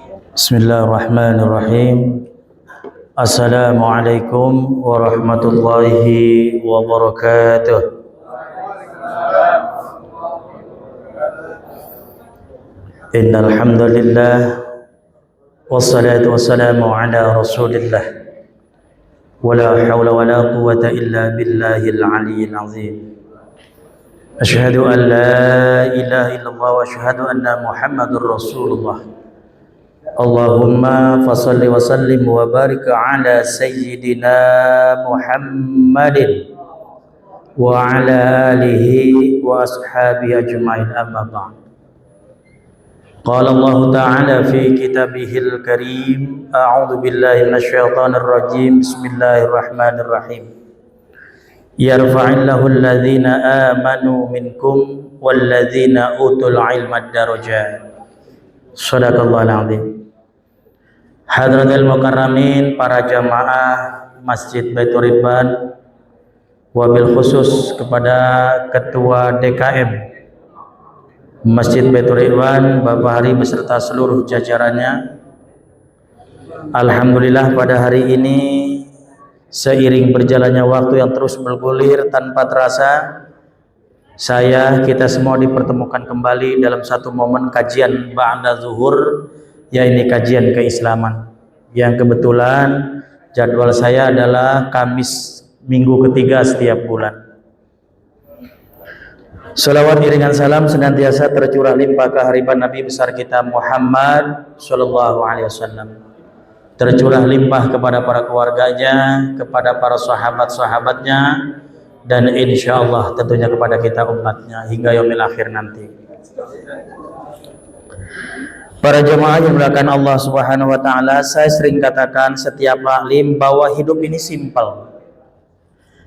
Bismillahirrahmanirrahim. Assalamualaikum warahmatullahi wabarakatuh. Innal hamdalillah wassalatu wassalamu ala Rasulillah. Wala haula wala quwwata illa billahil aliyyil azim. Asyhadu an la ilaha illallah wa asyhadu anna Muhammadur Rasulullah. Allahumma fasalli wa sallim wa barik ala sayyidina Muhammadin wa ala alihi wa ashabihi ajma'in, amma ba'd. Qala Allah ta'ala fi kitabihil karim, a'udzu billahi minasyaitonir rajim, bismillahirrahmanirrahim. Yarfa'illahu alladhina amanu minkum walladhina utul ilma darajat. Shadaqallahul azim. Hadratul mukarramin, para jamaah Masjid Baitur Ridwan, wabil khusus kepada Ketua DKM Masjid Baitur Ridwan Bapak Hari beserta seluruh jajarannya. Alhamdulillah pada hari ini seiring berjalannya waktu yang terus bergulir tanpa terasa, kita semua dipertemukan kembali dalam satu momen kajian ba'da zuhur, yaitu kajian keislaman, yang kebetulan jadwal saya adalah Kamis minggu ketiga setiap bulan. Salawat iringan salam senantiasa tercurah limpah kehariban Nabi besar kita Muhammad sallallahu alaihi wasallam, tercurah limpah kepada para keluarganya, kepada para sahabat-sahabatnya, dan insya Allah tentunya kepada kita umatnya hingga yaumil akhir nanti. Para jemaah yang dimuliakan Allah Subhanahu wa taala, saya sering katakan setiap taklim bahwa hidup ini simpel.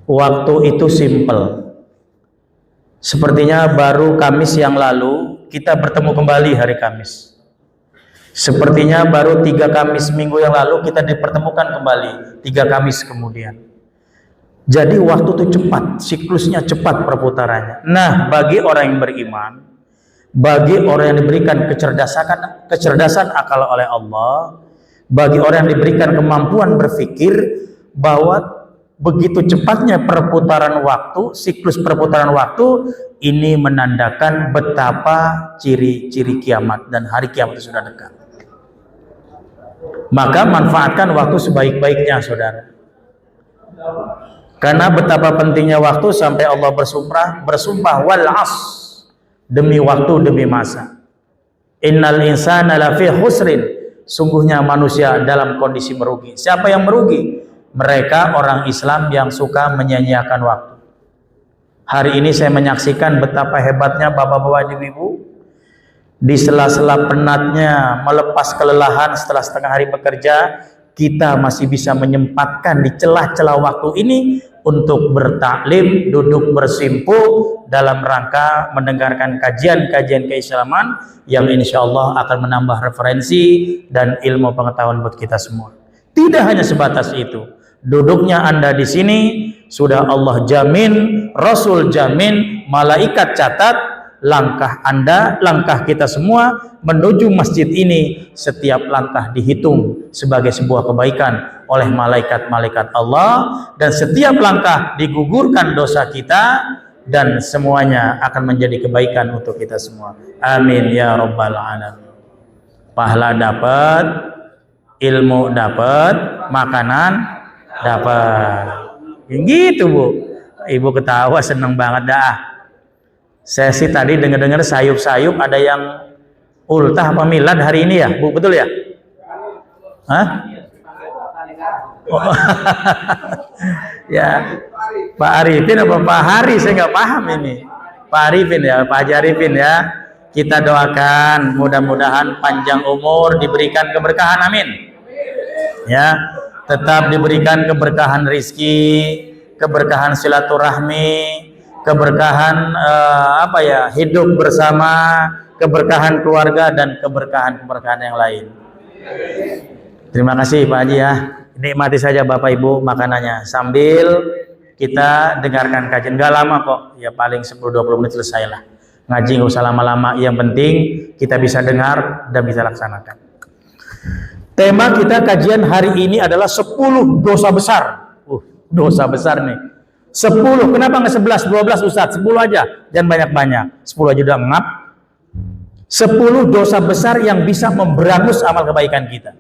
Waktu itu simpel. Sepertinya baru Kamis yang lalu kita bertemu kembali hari Kamis. Sepertinya baru 3 Kamis minggu yang lalu kita dipertemukan kembali 3 Kamis kemudian. Jadi waktu itu cepat, siklusnya cepat perputarannya. Nah, bagi orang yang beriman, bagi orang yang diberikan kecerdasan akal oleh Allah, bagi orang yang diberikan kemampuan berpikir bahwa begitu cepatnya perputaran waktu, siklus perputaran waktu ini menandakan betapa ciri-ciri kiamat dan hari kiamat itu sudah dekat. Maka manfaatkan waktu sebaik-baiknya, saudara. Karena betapa pentingnya waktu sampai Allah bersumpah wal as, demi waktu, demi masa. Innal insana lafi khusrin, sungguhnya manusia dalam kondisi merugi. Siapa yang merugi? Mereka orang Islam yang suka menyia-nyiakan waktu. Hari ini saya menyaksikan betapa hebatnya bapak-bapak ibu-ibu, di sela-sela penatnya melepas kelelahan setelah setengah hari bekerja, kita masih bisa menyempatkan di celah-celah waktu ini untuk bertaklim, duduk bersimpu dalam rangka mendengarkan kajian-kajian keislaman yang insya Allah akan menambah referensi dan ilmu pengetahuan buat kita semua. Tidak hanya sebatas itu, duduknya Anda di sini sudah Allah jamin, Rasul jamin, malaikat catat langkah Anda, langkah kita semua menuju masjid ini, setiap langkah dihitung sebagai sebuah kebaikan oleh malaikat-malaikat Allah, dan setiap langkah digugurkan dosa kita, dan semuanya akan menjadi kebaikan untuk kita semua. Amin ya rabbal alamin. Pahala dapat, ilmu dapat, makanan dapat. Gitu, Bu. Ibu ketawa seneng banget dah. Saya sih tadi dengar-dengar sayup-sayup ada yang ultah apa milad hari ini ya, Bu, betul ya? Hah? Oh. Ya, Pak Arifin apa Pak Hari? Saya nggak paham ini. Pak Arifin ya, Pak Haji Arifin ya. Kita doakan mudah-mudahan panjang umur, diberikan keberkahan, amin. Ya, tetap diberikan keberkahan rizki, keberkahan silaturahmi, keberkahan hidup bersama, keberkahan keluarga, dan keberkahan yang lain. Terima kasih Pak Haji ya. Nikmati saja Bapak Ibu makanannya sambil kita dengarkan kajian. Gak lama kok, ya paling 10-20 menit selesai lah. Ngaji nggak usah lama-lama, yang penting kita bisa dengar dan bisa laksanakan. Tema kita kajian hari ini adalah 10 dosa besar. Dosa besar nih. 10, kenapa nggak 11, 12 Ustaz? 10 aja, jangan banyak-banyak. 10 aja udah ngap. 10 dosa besar yang bisa memberangus amal kebaikan kita.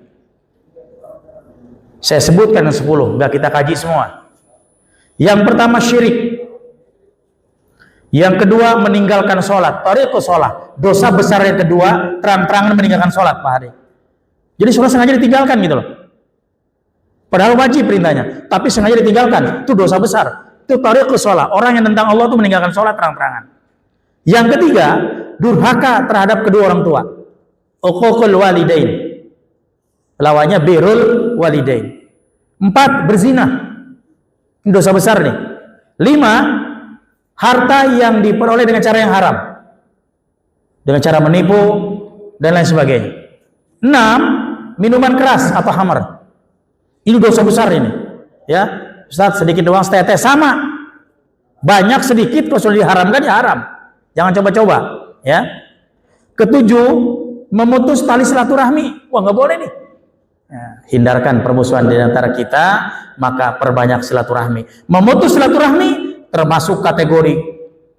Saya sebutkan 10, nggak kita kaji semua. Yang pertama syirik. Yang kedua meninggalkan sholat. Tariqus sholat. Dosa besar yang kedua terang-terangan meninggalkan sholat, Pak Hari. Jadi sholat sengaja ditinggalkan gitu loh. Padahal wajib perintahnya, tapi sengaja ditinggalkan. Itu dosa besar. Itu tariqus sholat. Orang yang tentang Allah itu meninggalkan sholat terang-terangan. Yang ketiga, durhaka terhadap kedua orang tua. Uququl walidain. Lawannya birrul walidain. 4, berzina. Ini dosa besar nih. 5, harta yang diperoleh dengan cara yang haram, dengan cara menipu dan lain sebagainya. 6, minuman keras atau khamar. Ini dosa besar ini. Ya, Ustaz sedikit doang setetes sama. Banyak sedikit kalau sudah diharamkan ya haram. Jangan coba-coba. Ya. Ketujuh, memutus tali silaturahmi. Wah nggak boleh nih. Ya, hindarkan permusuhan di antara kita, maka perbanyak silaturahmi. Memutus silaturahmi termasuk kategori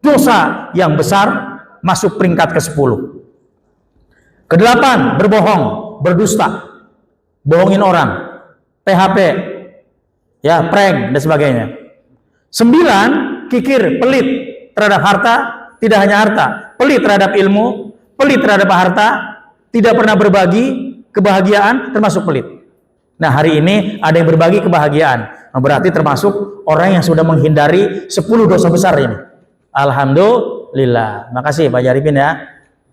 dosa yang besar, masuk peringkat ke-10. Ke-8, berbohong, berdusta, bohongin orang, PHP, ya, prank dan sebagainya. 9, kikir, pelit terhadap harta, tidak hanya harta, pelit terhadap ilmu, pelit terhadap harta, tidak pernah berbagi kebahagiaan, termasuk pelit. Nah, hari ini ada yang berbagi kebahagiaan. Berarti termasuk orang yang sudah menghindari 10 dosa besar ini. Alhamdulillah. Makasih Pak Jaripin ya.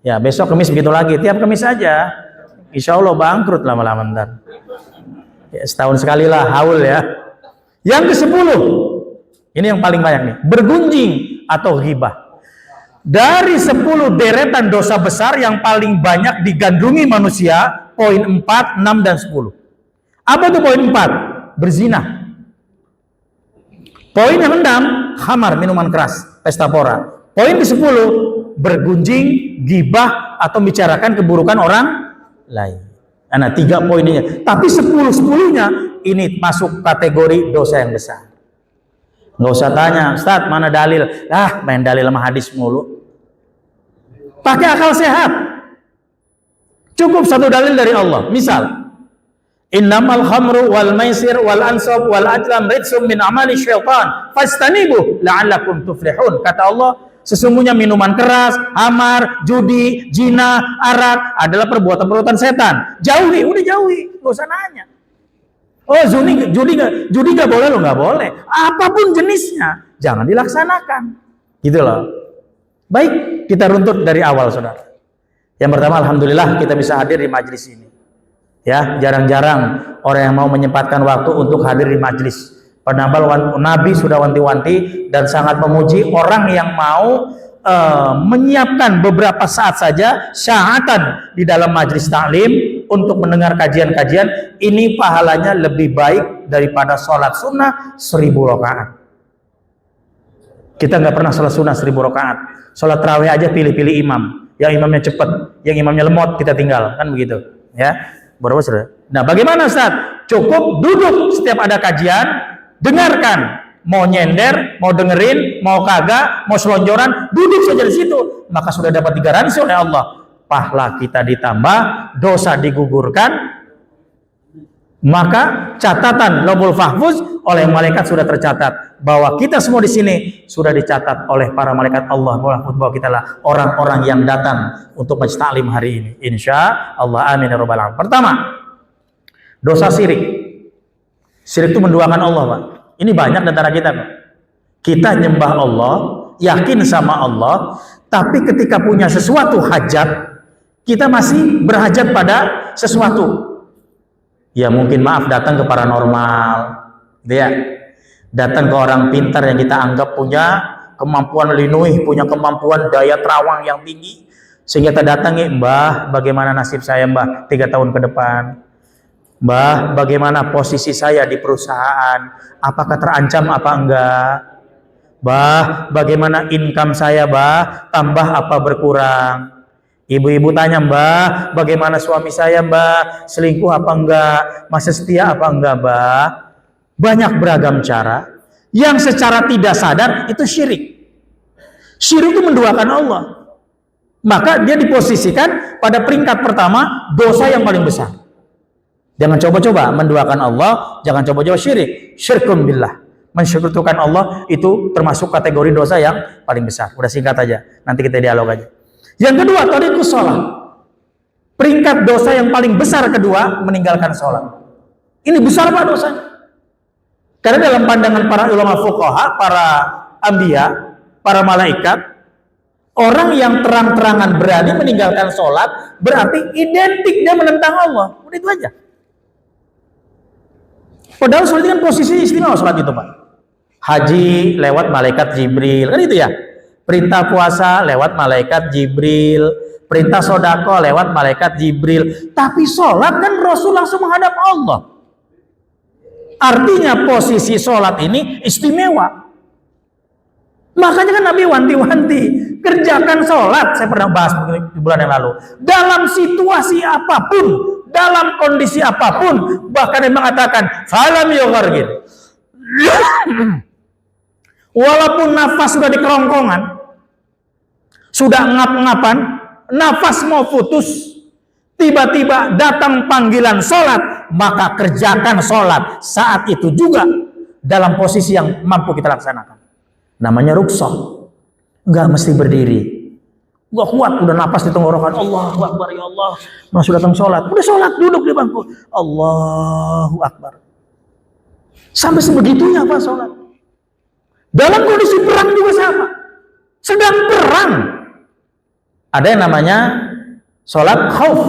Ya, besok Kamis begitu lagi. Tiap Kamis aja. Insya Allah bangkrut lama-lama ntar. Ya, setahun sekali lah haul ya. Yang ke-10. Ini yang paling banyak nih. Bergunjing atau ghibah. Dari 10 deretan dosa besar yang paling banyak digandrungi manusia, poin 4, 6, dan 10. Apa itu poin 4? Berzina. Poin yang 6, khamar, minuman keras, pesta pora. Poin ke-10, bergunjing, gibah, atau bicarakan keburukan orang lain. Nah, 3 poin ini. Tapi 10-10-nya ini masuk kategori dosa yang besar. Nggak usah tanya, Ustaz, mana dalil? Main dalil sama hadis mulu. Pakai akal sehat. Cukup satu dalil dari Allah. Misal, innamal khamru wal maisir wal ansab wal ajlam rijsum min amali syaitan fastanibuh la'allakum tuflihun. Kata Allah, sesungguhnya minuman keras, hamar, judi, zina, arak adalah perbuatan-perbuatan setan. Jauhi, udah jauhi, nggak usah nanya. Oh, judi nggak boleh, lo nggak boleh. Apapun jenisnya, jangan dilaksanakan. Gitu loh. Baik, kita runtut dari awal, saudara. Yang pertama, alhamdulillah kita bisa hadir di majelis ini. Ya, jarang-jarang orang yang mau menyempatkan waktu untuk hadir di majelis. Padahal Nabi sudah wanti-wanti dan sangat memuji orang yang mau menyiapkan beberapa saat saja syahatan di dalam majelis taklim untuk mendengar kajian-kajian. Ini pahalanya lebih baik daripada sholat sunnah 1000 rakaat. Kita nggak pernah sholat sunnah 1000 rakaat. Sholat tarawih aja pilih-pilih imam. Yang imamnya cepat, yang imamnya lemot kita tinggal, kan begitu. Ya, berapa saudara? Nah, bagaimana Ustaz? Cukup duduk setiap ada kajian, dengarkan. Mau nyender, mau dengerin, mau kagak, mau selonjoran, duduk saja di situ. Maka sudah dapat digaransi oleh Allah. Pahala kita ditambah, dosa digugurkan. Maka catatan Lauhul Mahfuz oleh malaikat sudah tercatat bahwa kita semua di sini sudah dicatat oleh para malaikat Allah bahwa kita lah orang-orang yang datang untuk majelis taklim hari ini. Insya Allah, amin ya rabbal alamin. Pertama, dosa syirik. Syirik itu menduakan Allah, Pak. Ini banyak di antara kita, Pak. Kita nyembah Allah, yakin sama Allah, tapi ketika punya sesuatu hajat, kita masih berhajat pada sesuatu. Ya mungkin maaf datang ke paranormal, ya, datang ke orang pintar yang kita anggap punya kemampuan linuih, punya kemampuan daya terawang yang tinggi, sehingga kita datangi, Mbah, bagaimana nasib saya, Mbah, 3 tahun ke depan, Mbah, bagaimana posisi saya di perusahaan, apakah terancam apa enggak, Mbah, bagaimana income saya, Mbah, tambah apa berkurang. Ibu-ibu tanya, Mbak, bagaimana suami saya, Mbak? Selingkuh apa enggak? Masih setia apa enggak, Mbak? Banyak beragam cara. Yang secara tidak sadar itu syirik. Syirik itu menduakan Allah. Maka dia diposisikan pada peringkat pertama, dosa yang paling besar. Jangan coba-coba menduakan Allah, jangan coba-coba syirik. Syirkun billah. Mensyekutukan Allah itu termasuk kategori dosa yang paling besar. Udah singkat aja, nanti kita dialog aja. Yang kedua, tarikus sholat. Peringkat dosa yang paling besar kedua, meninggalkan sholat. Ini besar Pak dosanya. Karena dalam pandangan para ulama fuqaha, para anbiya, para malaikat, orang yang terang-terangan berani meninggalkan sholat, berarti identik dia menentang Allah. Udah itu aja. Padahal sholat itu kan posisi istimewa sholat itu Pak. Haji lewat malaikat Jibril, kan itu ya. Perintah puasa lewat malaikat Jibril, perintah sodako lewat malaikat Jibril. Tapi sholat kan Rasul langsung menghadap Allah. Artinya posisi sholat ini istimewa. Makanya kan Nabi wanti-wanti, kerjakan sholat. Saya pernah bahas di bulan yang lalu. Dalam situasi apapun, dalam kondisi apapun, bahkan yang mengatakan falam yughargir. Walaupun nafas sudah di kerongkongan, sudah ngap-ngapan, nafas mau putus, tiba-tiba datang panggilan sholat, maka kerjakan sholat saat itu juga dalam posisi yang mampu kita laksanakan. Namanya rukshoh. Nggak mesti berdiri. Gak kuat, udah napas di tenggorokan. Allahu Akbar, ya Allah. Masuk datang sholat. Udah sholat, duduk di bangku. Allahu Akbar. Sampai sebegitunya Pak sholat. Dalam kondisi perang juga sama. Sedang perang. Ada yang namanya sholat khauf.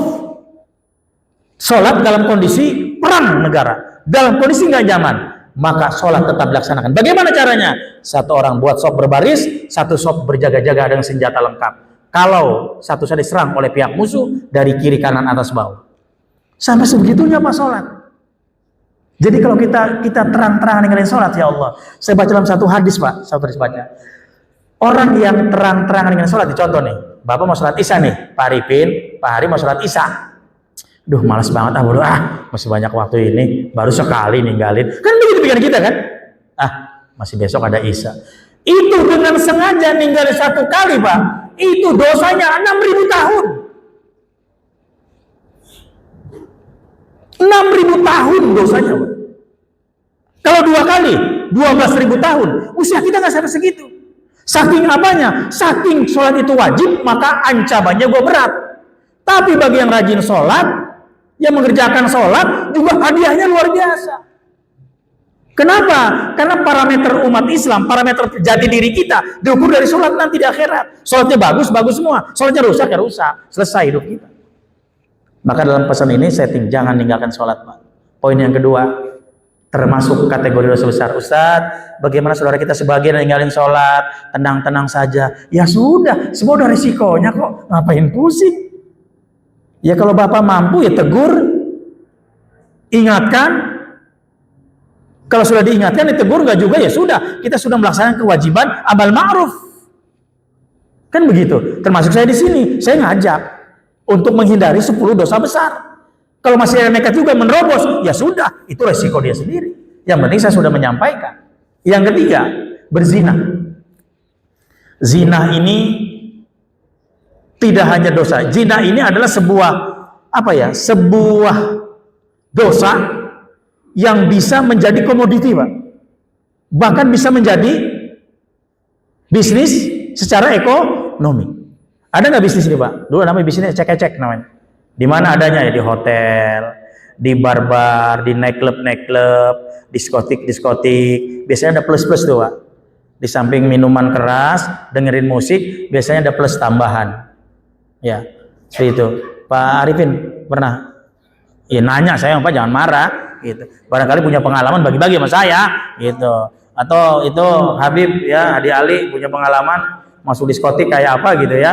Sholat dalam kondisi perang negara. Dalam kondisi nggak nyaman. Maka sholat tetap dilaksanakan. Bagaimana caranya? Satu orang buat sop berbaris, satu sop berjaga-jaga dengan senjata lengkap. Kalau satu saja diserang oleh pihak musuh, dari kiri kanan atas bawah. Sampai sebegitunya Pak sholat. Jadi kalau kita terang-terangan ninggalin sholat, ya Allah. Saya baca dalam satu hadis Pak, satu hadis baca. Orang yang terang-terangan ninggalin sholat, dicontoh nih. Bapak mau sholat isya nih, Pak Arifin, Pak Hari mau sholat isya. Duh, malas banget bodoh, masih banyak waktu ini, baru sekali ninggalin. Kan begitu pikiran kita kan? Masih besok ada isya. Itu dengan sengaja ninggalin satu kali Pak, itu dosanya 6.000 tahun. 6.000 tahun dosanya Pak. Kalau 2 kali, 12.000 tahun. Usia kita nggak sampai segitu. Saking apanya? Saking sholat itu wajib, maka ancamannya gue berat. Tapi bagi yang rajin sholat, yang mengerjakan sholat, juga hadiahnya luar biasa. Kenapa? Karena parameter umat Islam, parameter jati diri kita, diukur dari sholat nanti di akhirat. Sholatnya bagus, bagus semua. Sholatnya rusak, ya rusak. Selesai hidup kita. Maka dalam pesan ini, setting jangan ninggalkan sholat Pak. Poin yang kedua, termasuk kategori dosa besar. Ustadz, bagaimana saudara kita sebagian ninggalin sholat, tenang-tenang saja. Ya sudah, semua udah risikonya kok, ngapain pusing? Ya kalau Bapak mampu ya tegur, ingatkan. Kalau sudah diingatkan ditegur, nggak juga ya sudah, kita sudah melaksanakan kewajiban amal ma'ruf. Kan begitu. Termasuk saya di sini, saya ngajak untuk menghindari 10 dosa besar. Kalau masih ada nekat juga menerobos, ya sudah, itu resiko dia sendiri. Yang penting saya sudah menyampaikan. Yang ketiga, berzina. Zina ini tidak hanya dosa. Zina ini adalah sebuah sebuah dosa yang bisa menjadi komoditi, Pak. Bahkan bisa menjadi bisnis secara ekonomi. Ada nggak bisnis ini, Pak? Dulu namanya bisnis cek-cek namanya. Di mana adanya ya? Di hotel, di bar-bar, di nightclub, diskotik. Biasanya ada plus-plus tuh, Pak. Di samping minuman keras, dengerin musik, biasanya ada plus tambahan. Ya, seperti itu. Pak Arifin pernah nanya saya, Pak jangan marah gitu. Barangkali punya pengalaman bagi-bagi sama saya gitu. Atau itu Habib ya, Hadi Ali punya pengalaman masuk diskotik kayak apa gitu ya.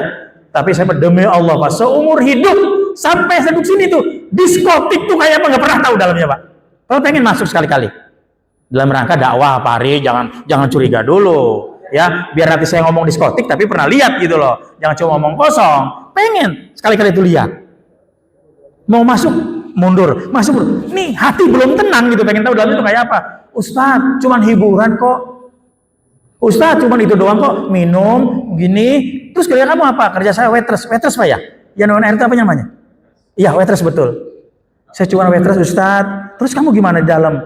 Tapi saya demi Allah Pak, seumur hidup sampai saya duduk sini tuh, diskotik tuh kayak apa nggak pernah tahu dalamnya Pak. Kalau pengen masuk sekali-kali dalam rangka dakwah Pak Ari, jangan curiga dulu. Ya, biar nanti saya ngomong diskotik tapi pernah lihat gitu loh. Jangan cuma ngomong kosong. Pengen sekali-kali itu lihat. Mau masuk mundur, masuk mundur. Nih hati belum tenang gitu, pengen tahu dalam itu kayak apa. Ustadz, cuman hiburan kok. Ustadz, cuman itu doang kok. Minum gini. Terus kalian kamu apa? Kerja saya waitress Pak ya? Yang non RT apa namanya? Iya, waitress betul. Saya cuma waitress Ustadz. Terus kamu gimana di dalam?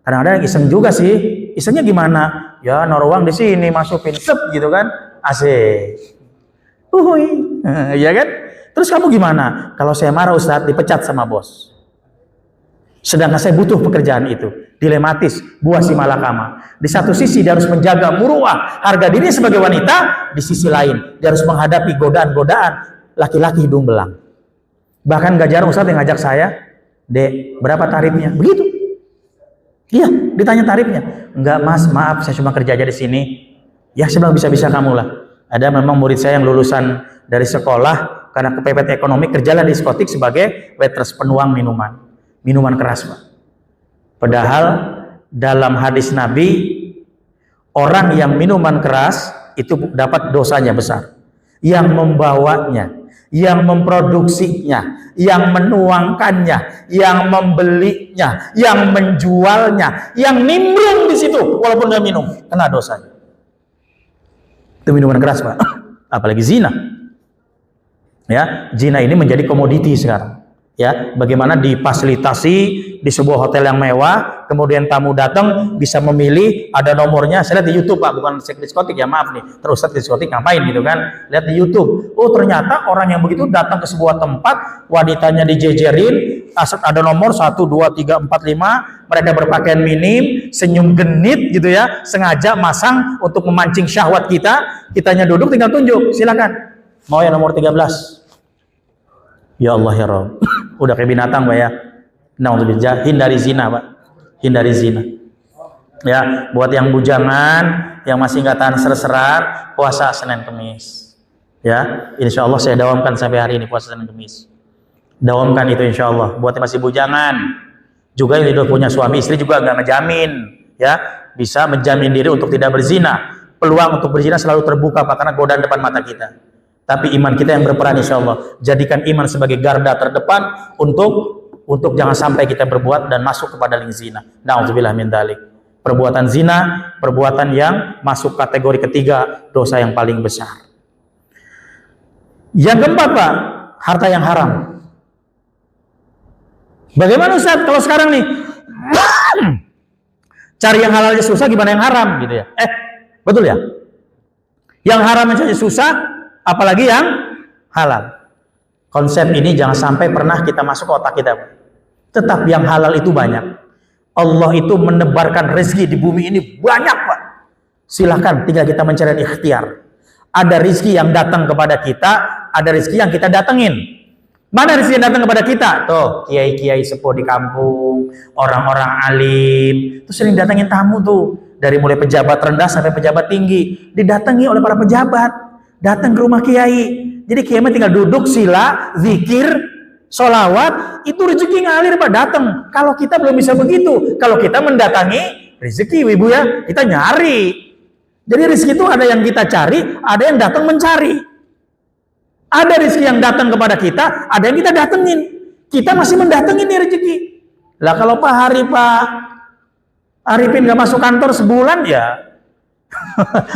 Kadang-kadang iseng juga sih. Isengnya gimana? Ya naruh uang di sini, masukin sep gitu kan. Asik. Iya kan? Terus kamu gimana? Kalau saya marah Ustadz, dipecat sama bos. Sedangkan saya butuh pekerjaan itu. Dilematis, buah si malakama. Di satu sisi dia harus menjaga muruah harga dirinya sebagai wanita, di sisi lain dia harus menghadapi godaan-godaan laki-laki hidung belang. Bahkan gak jarang Ustadz yang ngajak saya, Dek, berapa tarifnya? Begitu. Iya, ditanya tarifnya. Enggak Mas, maaf saya cuma kerja aja di sini. Ya saya bilang bisa-bisa kamu lah. Ada memang murid saya yang lulusan dari sekolah karena kepepet ekonomi, kerjalah di diskotik sebagai waitress, penuang minuman keras Pak. Padahal dalam hadis Nabi, orang yang minuman keras itu dapat dosanya besar. Yang membawanya, yang memproduksinya, yang menuangkannya, yang membelinya, yang menjualnya, yang nimbrung di situ walaupun nggak minum, kena dosanya. Itu minuman keras Pak. Apalagi zina. Ya, zina ini menjadi komoditi sekarang. Ya, bagaimana difasilitasi di sebuah hotel yang mewah, kemudian tamu datang bisa memilih, ada nomornya. Saya lihat di YouTube Pak, bukan diskotik ya, maaf nih. Terus di diskotik ngapain gitu kan? Lihat di YouTube. Oh ternyata orang yang begitu datang ke sebuah tempat, wanitanya dijejerin, ada nomor 1, 2, 3, 4, 5. Mereka berpakaian minim, senyum genit gitu ya, sengaja masang untuk memancing syahwat kita. Kitanya duduk tinggal tunjuk, silakan. Mau yang nomor 13. Ya Allah ya Rabb. Udah kayak binatang Pak ya. Nauzubillah, hindari zina Pak. Hindari zina. Ya, buat yang bujangan, yang masih nggak tahan ser-seran, puasa Senin Kemis. Ya, insya Allah saya dawamkan sampai hari ini puasa Senin Kemis. Dawamkan itu insya Allah. Buat yang masih bujangan, juga yang tidak punya suami istri juga nggak ngejamin, ya bisa menjamin diri untuk tidak berzina. Peluang untuk berzina selalu terbuka Pak, karena godaan depan mata kita. Tapi iman kita yang berperan insya Allah. Jadikan iman sebagai garda terdepan untuk jangan sampai kita berbuat dan masuk kepada link zina. Na'udzubillah min dzalik. Perbuatan zina, perbuatan yang masuk kategori ketiga, dosa yang paling besar. Yang keempat Pak, harta yang haram. Bagaimana Ustaz kalau sekarang nih cari yang halal aja susah, gimana yang haram gitu ya? Betul ya? Yang haram aja susah, apalagi yang halal. Konsep ini jangan sampai pernah kita masuk ke otak kita. Tetap yang halal itu banyak. Allah itu menebarkan rezeki di bumi ini banyak Pak. Silahkan, tinggal kita mencari ikhtiar. Ada rezeki yang datang kepada kita, ada rezeki yang kita datengin. Mana rezeki yang datang kepada kita? Tuh, kiai-kiai sepuh di kampung, orang-orang alim, itu sering datengin tamu tuh. Dari mulai pejabat rendah sampai pejabat tinggi, didatangi oleh para pejabat. Datang ke rumah kiai. Jadi kiai tinggal duduk, sila, zikir, sholawat, itu rezeki ngalir Pak, datang. Kalau kita belum bisa begitu, kalau kita mendatangi rezeki Ibu ya, kita nyari. Jadi rezeki itu ada yang kita cari, ada yang datang mencari. Ada rezeki yang datang kepada kita, ada yang kita datengin. Kita masih mendatengin nih rezeki. Lah kalau Pak Arifin gak masuk kantor sebulan ya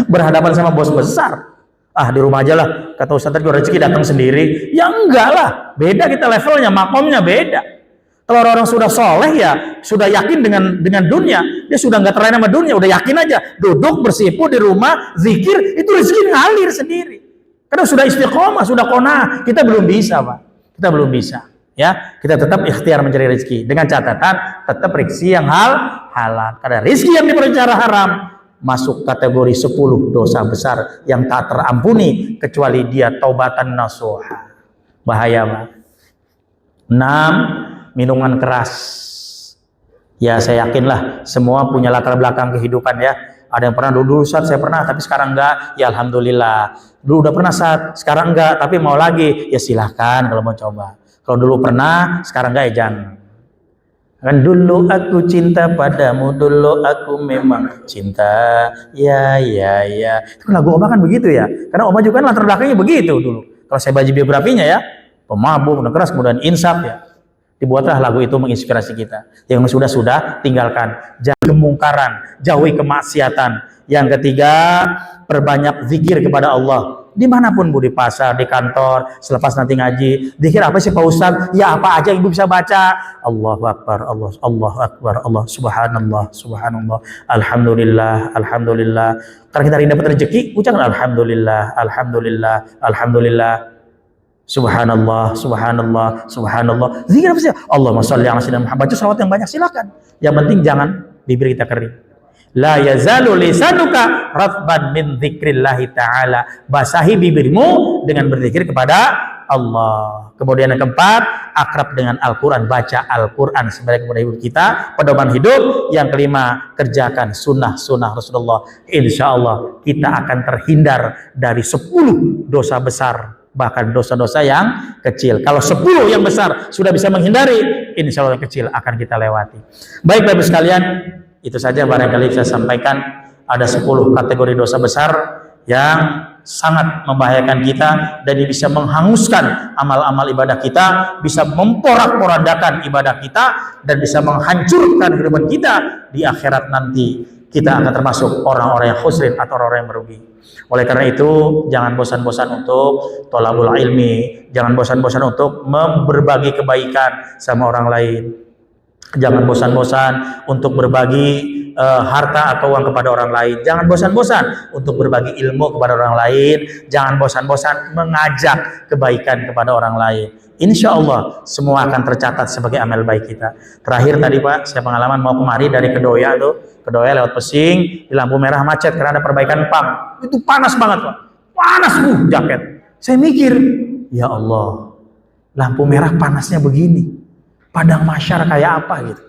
berhadapan sama bos besar. Di rumah aja lah, kata Ustaz tadi rezeki datang sendiri. Ya enggak lah, beda kita levelnya, makomnya beda. Kalau orang sudah soleh ya, sudah yakin dengan dunia, dia sudah nggak terlena sama dunia, udah yakin aja, duduk bersipu di rumah, zikir, itu rezeki ngalir sendiri. Karena sudah istiqomah, sudah qanaah. Kita belum bisa Pak, kita belum bisa. Ya, kita tetap ikhtiar mencari rezeki dengan catatan tetap rezeki yang halal. Karena rezeki yang diperoleh secara haram masuk kategori 10 dosa besar yang tak terampuni kecuali dia taubatan nasuha. Bahaya Pak. 6. Minuman keras. Ya saya yakinlah semua punya latar belakang kehidupan ya. Ada yang pernah dulu Ustaz, saya pernah tapi sekarang enggak. Ya alhamdulillah. Dulu udah pernah Ustaz, sekarang enggak tapi mau lagi. Ya silahkan kalau mau coba. Kalau dulu pernah, sekarang enggak ya jangan. Kan dulu aku cinta padamu, dulu aku memang cinta. Ya ya ya. Itu lagu Oma kan begitu ya. Karena Oma juga kan latar belakangnya begitu dulu. Kalau saya baca biografinya ya, pemabuk, keras, kemudian insaf ya. Dibuatlah lagu itu menginspirasi kita. Yang sudah tinggalkan. Jangan kemungkaran, jauhi kemaksiatan. Yang ketiga, perbanyak zikir kepada Allah. Dimanapun Bu, di pasar, di kantor, selepas nanti ngaji, zikir apa sih Pak Ustaz? Ya apa aja ibu bisa baca. Allahu Akbar, Allahu Akbar, Allah Subhanallah, Subhanallah, Alhamdulillah, Alhamdulillah. Karena kita ingin dapat rezeki, ucapkan Alhamdulillah, Alhamdulillah, Alhamdulillah. Subhanallah, Subhanallah, Subhanallah. Zikir apa sih? Allahumma sholli ala sayyidina Muhammad. Baca selawat yang banyak silakan. Yang penting jangan bibir kita kering. La yazalu lisanuka ratban min dzikrillahi ta'ala. Basahi bibirmu dengan berzikir kepada Allah. Kemudian yang keempat, akrab dengan Al-Quran. Baca Al-Quran sebagai kepada hidup kita, pedoman hidup. Yang kelima, kerjakan sunnah-sunnah Rasulullah. Insya Allah kita akan terhindar dari 10 dosa besar, bahkan dosa-dosa yang kecil. Kalau 10 yang besar sudah bisa menghindari, insya Allah yang kecil akan kita lewati. Baik Bapak sekalian, itu saja barangkali saya sampaikan. Ada 10 kategori dosa besar yang sangat membahayakan kita dan bisa menghanguskan amal-amal ibadah kita, bisa memporak-porandakan ibadah kita, dan bisa menghancurkan kehidupan kita di akhirat nanti. Kita akan termasuk orang-orang yang khusrin atau orang-orang yang merugi. Oleh karena itu, jangan bosan-bosan untuk thalabul ilmi, jangan bosan-bosan untuk berbagi kebaikan sama orang lain. Jangan bosan-bosan untuk berbagi harta atau uang kepada orang lain. Jangan bosan-bosan untuk berbagi ilmu kepada orang lain. Jangan bosan-bosan mengajak kebaikan kepada orang lain. Insya Allah semua akan tercatat sebagai amal baik kita. Terakhir tadi Pak, saya pengalaman mau kemari dari Kedoya tuh, Kedoya lewat Pesing, di lampu merah macet karena ada perbaikan PAM. Itu panas banget Pak, panas jaket. Saya mikir, ya Allah, lampu merah panasnya begini. Padang Mahsyar kayak apa gitu?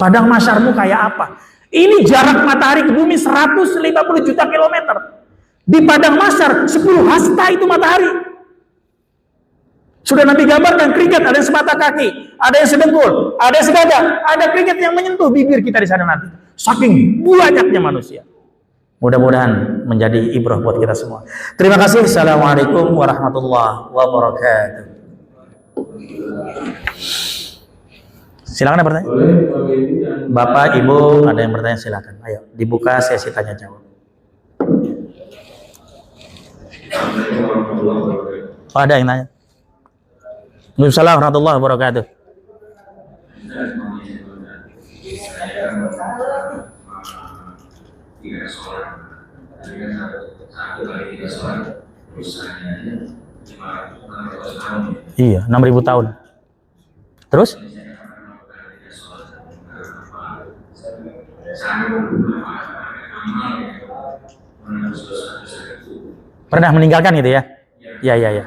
Padang Mahsyarmu kayak apa? Ini jarak matahari ke bumi 150 juta kilometer. Di Padang Mahsyar 10 hasta itu matahari. Sudah Nabi gambarkan keringat, ada yang semata kaki, ada yang sedengkul, ada yang sedada, ada keringat yang menyentuh bibir kita di sana nanti. Saking banyaknya manusia. Mudah-mudahan menjadi ibrah buat kita semua. Terima kasih. Assalamualaikum warahmatullahi wabarakatuh. Silakan ada pertanyaan. Bapak, Ibu, ada yang bertanya silakan. Ayo, dibuka sesi tanya jawab. Oh, ada yang nanya. Waalaikumsalam warahmatullahi wabarakatuh. Iya, 6.000 tahun. Terus? Pernah meninggalkan gitu ya? Iya, iya, iya.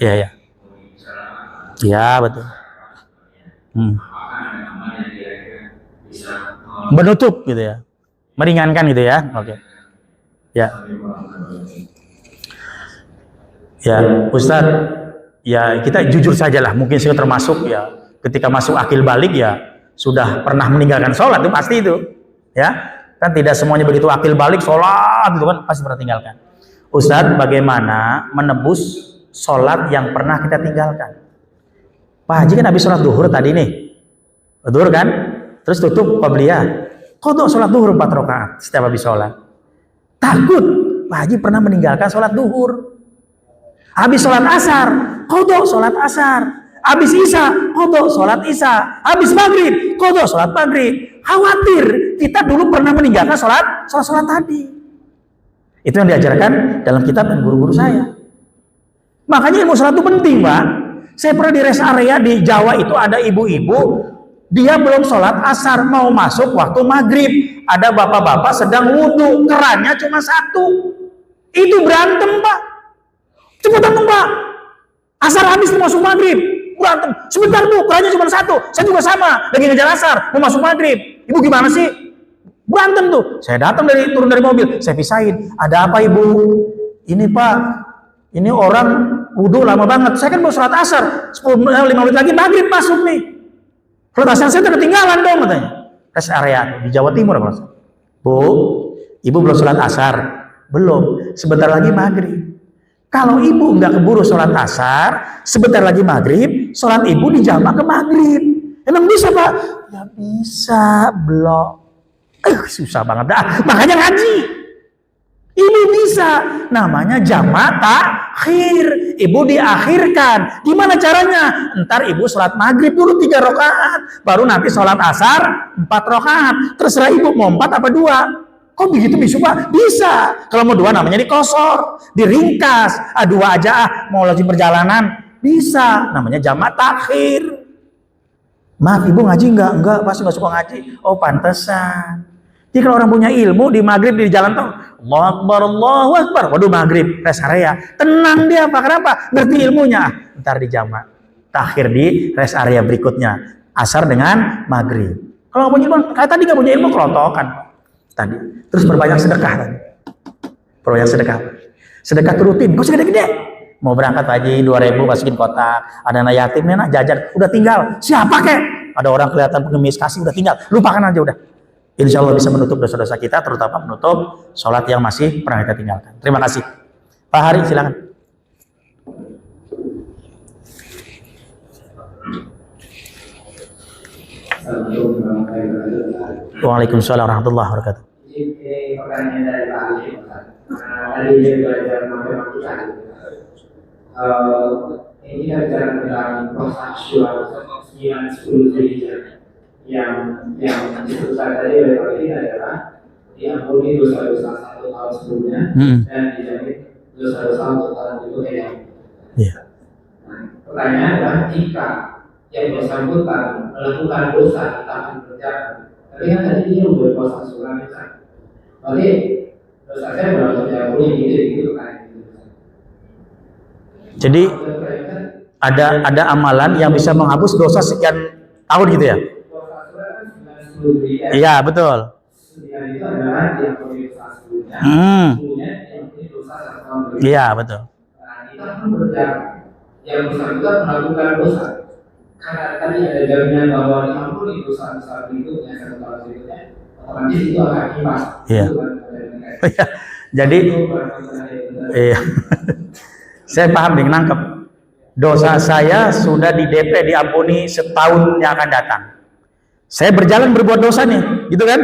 Iya, iya. Iya, betul. Menutup gitu ya. Meringankan gitu ya. Oke. Ya. Ya, Ustadz, ya kita jujur sajalah, mungkin saya termasuk ya, ketika masuk akil balik ya sudah pernah meninggalkan sholat, itu pasti itu. Ya, kan tidak semuanya begitu akil balik sholat gitu kan, pasti pernah tinggalkan. Ustadz, bagaimana menebus sholat yang pernah kita tinggalkan? Pak Haji kan habis sholat duhur tadi nih, duhur kan, terus tutup qabliyah, qadha sholat duhur 4 rakaat setiap habis sholat. Takut Pak Haji pernah meninggalkan sholat duhur. Habis sholat asar, qadha sholat asar. Habis isya, qadha sholat isya. Habis maghrib, qadha sholat maghrib. Khawatir kita dulu pernah meninggalkan sholat tadi. Itu yang diajarkan dalam kitab dan guru-guru saya. Makanya ilmu sholat itu penting, Pak. Saya pernah di rest area di Jawa itu ada ibu-ibu, dia belum sholat asar, mau masuk waktu maghrib. Ada bapak-bapak sedang wudhu, kerannya cuma 1. Itu berantem, Pak. Cepetan dong, Pak. Asar habis mau masuk maghrib, berantem. Sebentar Bu, kerannya cuma 1. Saya juga sama, lagi ngejar asar, mau masuk maghrib. Ibu gimana sih? Berantem tuh. Saya datang turun dari mobil, saya pisahin. Ada apa Ibu? Ini Pak, ini orang wudhu lama banget. Saya kan mau sholat asar, 5 menit lagi maghrib masuk nih. Sholat asar saya ketinggalan dong katanya. Rest area di Jawa Timur kalau saya. Bu, ibu belum sholat asar? Belum. Sebentar lagi maghrib. Kalau ibu nggak keburu sholat asar, sebentar lagi maghrib, sholat ibu dijamak ke maghrib. Emang bisa Pak? Ya bisa, blok. Susah banget dah. Makanya ngaji. Ibu bisa. Namanya jamak takhir. Ibu diakhirkan. Gimana caranya? Ntar ibu sholat maghrib dulu 3 rakaat. Baru nanti sholat asar 4 rakaat. Terserah ibu mau 4 apa 2. Kok begitu bisa Pak? Bisa. Kalau mau 2 namanya dikosor. Diringkas. 2 aja mau lagi perjalanan. Bisa. Namanya jamak takhir. Maaf ibu ngaji enggak? Enggak, pasti enggak suka ngaji. Oh pantesan. Jadi kalau orang punya ilmu di maghrib di jalan tol, Allahu Akbar, Allahu Akbar. Waduh maghrib, rest area. Tenang dia Pak, kenapa? Ngerti ilmunya. Ntar di jamak. Takhir di rest area berikutnya. Asar dengan maghrib. Kalau punya ilmu, kayak tadi nggak punya ilmu, kerontokan. Tadi. Terus perbanyak sedekah tadi. Perbanyak sedekah. Sedekah tuh rutin, gak usah gede-gede. Mau berangkat haji 2.000 masukin kotak. Ada anak yatim, nenek jajan, udah tinggal. Siapa kek? Ada orang kelihatan pengemis kasih, udah tinggal. Lupakan aja udah. Insya Allah bisa menutup dosa-dosa kita, terutama menutup sholat yang masih pernah kita tinggalkan. Terima kasih. Pak Hari, silakan. Waalaikumsalam warahmatullahi wabarakatuh. Pertanyaan dari Pak Ali, tadi dia belajar matematika. Ini kita bicara tentang proseksual 9-10 Zulhijjah. Yang disebutkan tadi oleh Pak Ali adalah diampuni dosa-dosa 1 tahun sebelumnya dan dijamin dosa-dosa untuk tahun berikutnya. Pertanyaan adalah jika yang bersangkutan melakukan dosa tapi berjalan, tapi kan tadi dia udah puasa sunnah kan, berarti dosa saya berarti diampuni gitu kan? Jadi ada amalan yang bisa menghapus dosa sekian tahun gitu ya? Iya betul. Iya betul. Yang bersangkutan melakukan dosa karena tadi ada jaminan bahwa diampuni dosa-dosa berikutnya 1 tahun berikutnya, otomatis itu akan imbas. Iya. Jadi iya. Saya paham nih, nangkep. Dosa saya sudah di DP diampuni setahun yang akan datang. Saya berjalan berbuat dosa nih, gitu kan?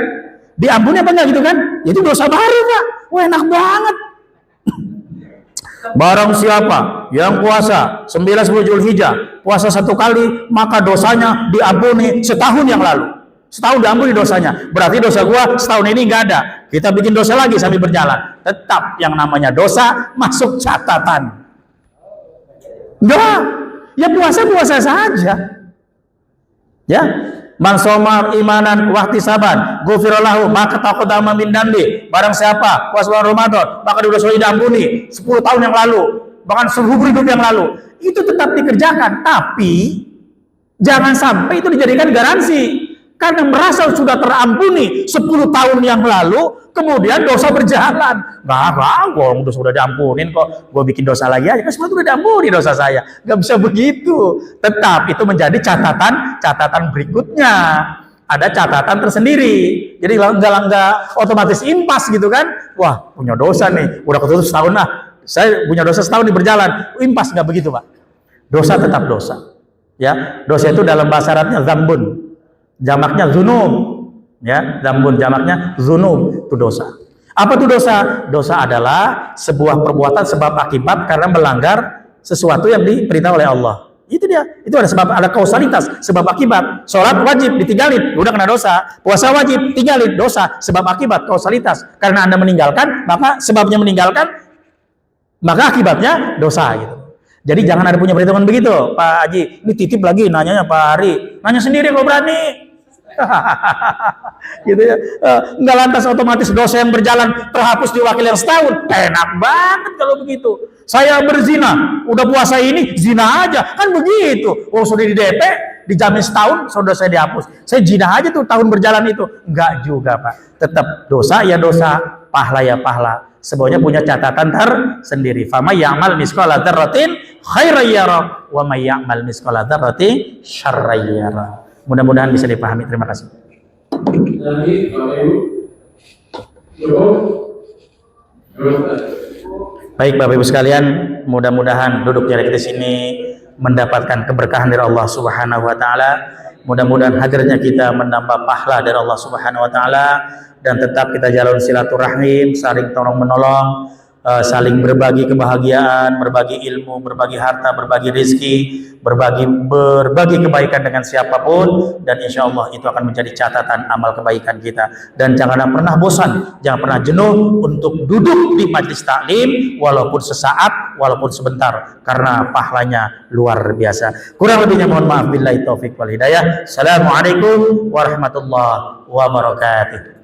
Diampuni apa enggak gitu kan? Itu dosa baru Pak. Wah enak banget. Barang siapa yang puasa 9-10 Zulhijjah, puasa 1 kali, maka dosanya diampuni setahun yang lalu. Setahun diampuni dosanya. Berarti dosa gua setahun ini enggak ada. Kita bikin dosa lagi sambil berjalan. Tetap yang namanya dosa masuk catatan. Enggak. Ya puasa saja. Ya. Man shoma imanan wahtisaban ghufirallahu ma taqaddama min dambi. Barang siapa puasa bulan Ramadan maka dosa diampuni 10 tahun yang lalu, bahkan 10 hidup yang lalu. Itu tetap dikerjakan, tapi jangan sampai itu dijadikan garansi. Karena merasa sudah terampuni 10 tahun yang lalu, kemudian dosa berjalan. Nggak, gue sudah diampunin kok, gue bikin dosa lagi aja. Kan semua sudah diampuni dosa saya. Nggak bisa begitu. Tetap itu menjadi catatan berikutnya. Ada catatan tersendiri. Jadi nggak otomatis impas gitu kan. Wah, punya dosa nih, udah ketutup setahun lah. Saya punya dosa setahun di berjalan. Impas nggak begitu Pak. Dosa tetap dosa. Ya, dosa itu dalam bahasa Arabnya zambun. Jamaknya zunub, ya, zambun jamaknya zunub, itu dosa. Apa itu dosa? Dosa adalah sebuah perbuatan sebab akibat karena melanggar sesuatu yang diperintah oleh Allah. Itu dia. Itu ada sebab, ada kausalitas, sebab akibat. Sholat wajib ditinggalin, udah kena dosa. Puasa wajib tinggalin, dosa, sebab akibat kausalitas. Karena Anda meninggalkan, maka sebabnya meninggalkan, maka akibatnya dosa gitu. Jadi jangan ada punya perhitungan begitu, Pak Haji. Ini titip lagi nanyanya Pak Hari. Nanya sendiri kalau berani. Gitu ya. Nggak lantas otomatis dosa yang berjalan terhapus di wakil yang setahun. Enak banget kalau begitu. Saya berzina, udah puasa ini zina aja, kan begitu. Oh sudah di DP, dijamin setahun, saudara saya dihapus. Saya zina aja tuh tahun berjalan itu. Enggak juga Pak. Tetap dosa ya dosa, pahala ya pahala. Semuanya punya catatan tersendiri. Fama ya'mal misqala dzarratin khairan yara wa may ya'mal misqala dzarratin syarran yara. Mudah-mudahan bisa dipahami. Terima kasih. Lagi Bapak Ibu. Cukup. Baik Bapak Ibu sekalian, mudah-mudahan duduk jarak di sini mendapatkan keberkahan dari Allah Subhanahu wa taala. Mudah-mudahan hadirnya kita menambah pahala dari Allah Subhanahu wa taala, dan tetap kita jalan silaturahim, saling tolong menolong, saling berbagi kebahagiaan, berbagi ilmu, berbagi harta, berbagi rezeki, berbagi kebaikan dengan siapapun, dan insya Allah itu akan menjadi catatan amal kebaikan kita. Dan janganlah pernah bosan, jangan pernah jenuh untuk duduk di majlis taklim walaupun sesaat, walaupun sebentar, karena pahalanya luar biasa. Kurang lebihnya mohon maaf, billahi taufik wal hidayah. Assalamualaikum warahmatullahi wabarakatuh.